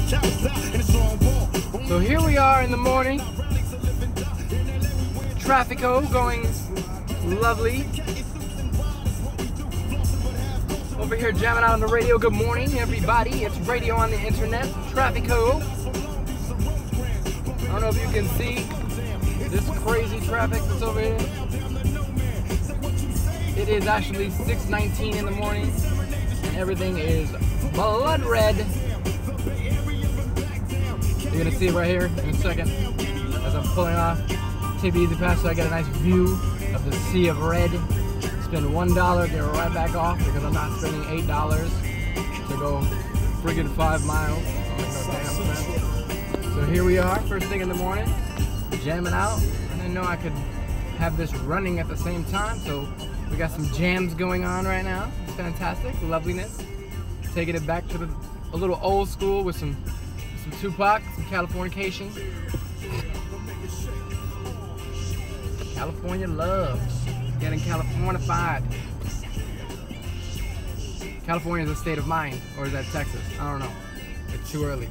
So here we are in the morning. Trafico going lovely. Over here jamming out on the radio. Good morning, everybody. It's radio on the internet. Trafico. I don't know if you can see this crazy traffic that's over here. It is actually 6:19 in the morning, and everything is blood red. You're gonna see it right here in a second as I'm pulling off. Take the easy pass so I get a nice view of the sea of red. Spend $1, get right back off because I'm not spending $8 to go friggin' 5 miles. Oh, no damn sense. So here we are, first thing in the morning, jamming out. I didn't know I could have this running at the same time, so we got some jams going on right now. It's fantastic, loveliness. Taking it back to a little old school with some Tupac, some Californication. California love. Getting Californified. California is a state of mind, or is that Texas? I don't know. It's too early.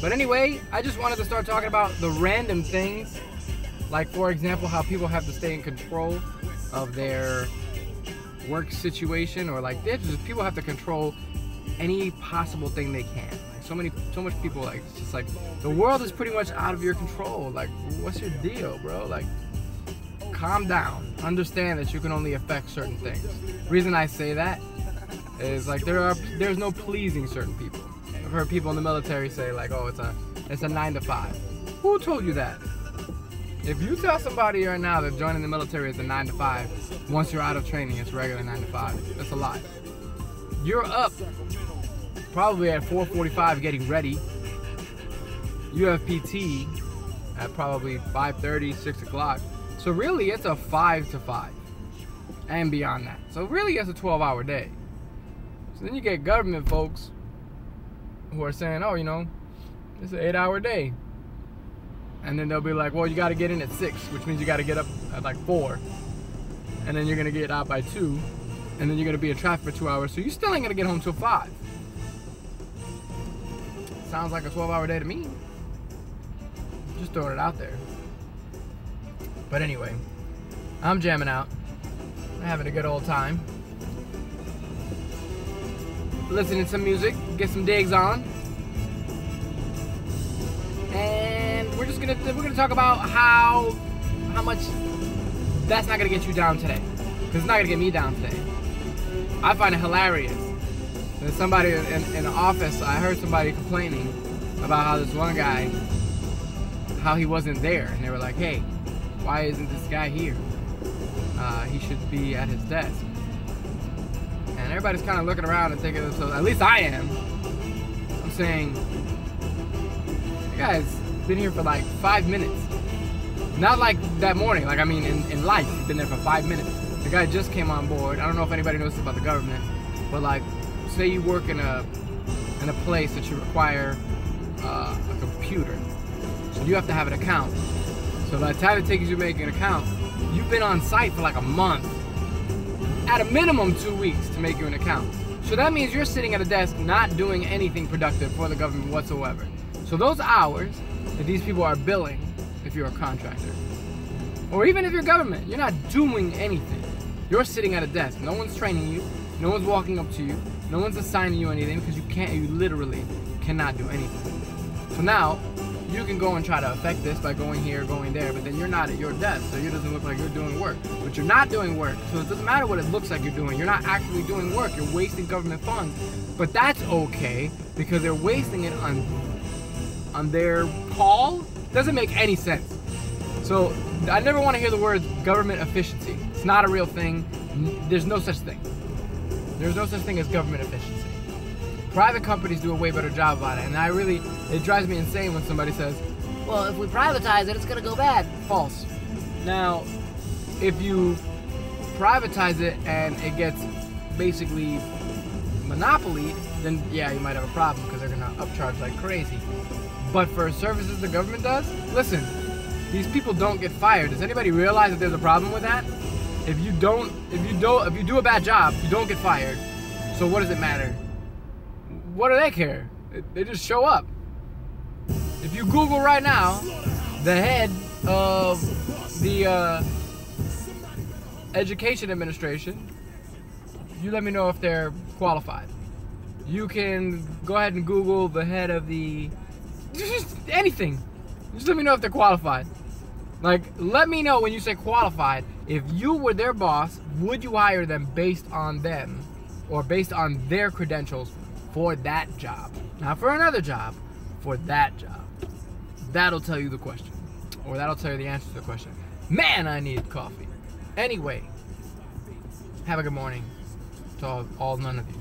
But anyway, I just wanted to start talking about the random things. Like, for example, how people have to stay in control of their work situation, or like people have to control any possible thing they can. Like so much people, like, it's just like the world is pretty much out of your control. Like, what's your deal, bro? Like, calm down. Understand that you can only affect certain things. The reason I say that is like there's no pleasing certain people. I've heard people in the military say like, oh, it's a 9 to 5. Who told you that? If you tell somebody right now that joining the military is a 9 to 5, once you're out of training, it's regular 9 to 5. That's a lie. You're up probably at 4:45 getting ready. You have PT at probably 5:30, 6 o'clock. So really, it's a 5 to 5 and beyond that. So really, it's a 12-hour day. So then you get government folks who are saying, oh, you know, it's an 8-hour day. And then they'll be like, well, you got to get in at 6, which means you got to get up at like 4. And then you're going to get out by 2. And then you're going to be in traffic for 2 hours. So you still ain't going to get home till 5. Sounds like a 12-hour day to me. Just throwing it out there. But anyway, I'm jamming out. I'm having a good old time. Listening to some music, get some digs on. And we're gonna talk about how much that's not gonna get you down today. Because it's not gonna get me down today. I find it hilarious. There's somebody in the office, I heard somebody complaining about how this one guy, how he wasn't there. And they were like, hey, why isn't this guy here? He should be at his desk. And everybody's kind of looking around and thinking to themselves, at least I am. I'm saying, the guy's been here for like 5 minutes. Not like that morning, like I mean in life, he's been there for 5 minutes. The guy just came on board. I don't know if anybody knows about the government, but like, say you work in a place that you require a computer. So you have to have an account. So by the time it takes you to make an account, you've been on site for like a month. At a minimum 2 weeks to make you an account. So that means you're sitting at a desk not doing anything productive for the government whatsoever. So those hours that these people are billing, if you're a contractor, or even if you're government, you're not doing anything. You're sitting at a desk. No one's training you. No one's walking up to you. No one's assigning you anything because you literally cannot do anything. So now, you can go and try to affect this by going here, going there, but then you're not at your desk, so it doesn't look like you're doing work. But you're not doing work, so it doesn't matter what it looks like you're doing. You're not actually doing work. You're wasting government funds. But that's okay, because they're wasting it on their call. Doesn't make any sense. So I never want to hear the word government efficiency. It's not a real thing. There's no such thing. There's no such thing as government efficiency. Private companies do a way better job about it, and it drives me insane when somebody says, well, if we privatize it, it's gonna go bad. False. Now, if you privatize it and it gets basically monopoly, then yeah, you might have a problem because they're gonna upcharge like crazy. But for services the government does, listen, these people don't get fired. Does anybody realize that there's a problem with that? If you do a bad job, you don't get fired. So what does it matter? What do they care? They just show up. If you Google right now, the head of the Education Administration, you let me know if they're qualified. You can go ahead and Google the head of the... Just anything. Just let me know if they're qualified. Like, let me know when you say qualified. If you were their boss, would you hire them based on them or based on their credentials for that job? Not for another job, for that job. That'll tell you the question. Or that'll tell you the answer to the question. Man, I need coffee. Anyway, have a good morning to all none of you.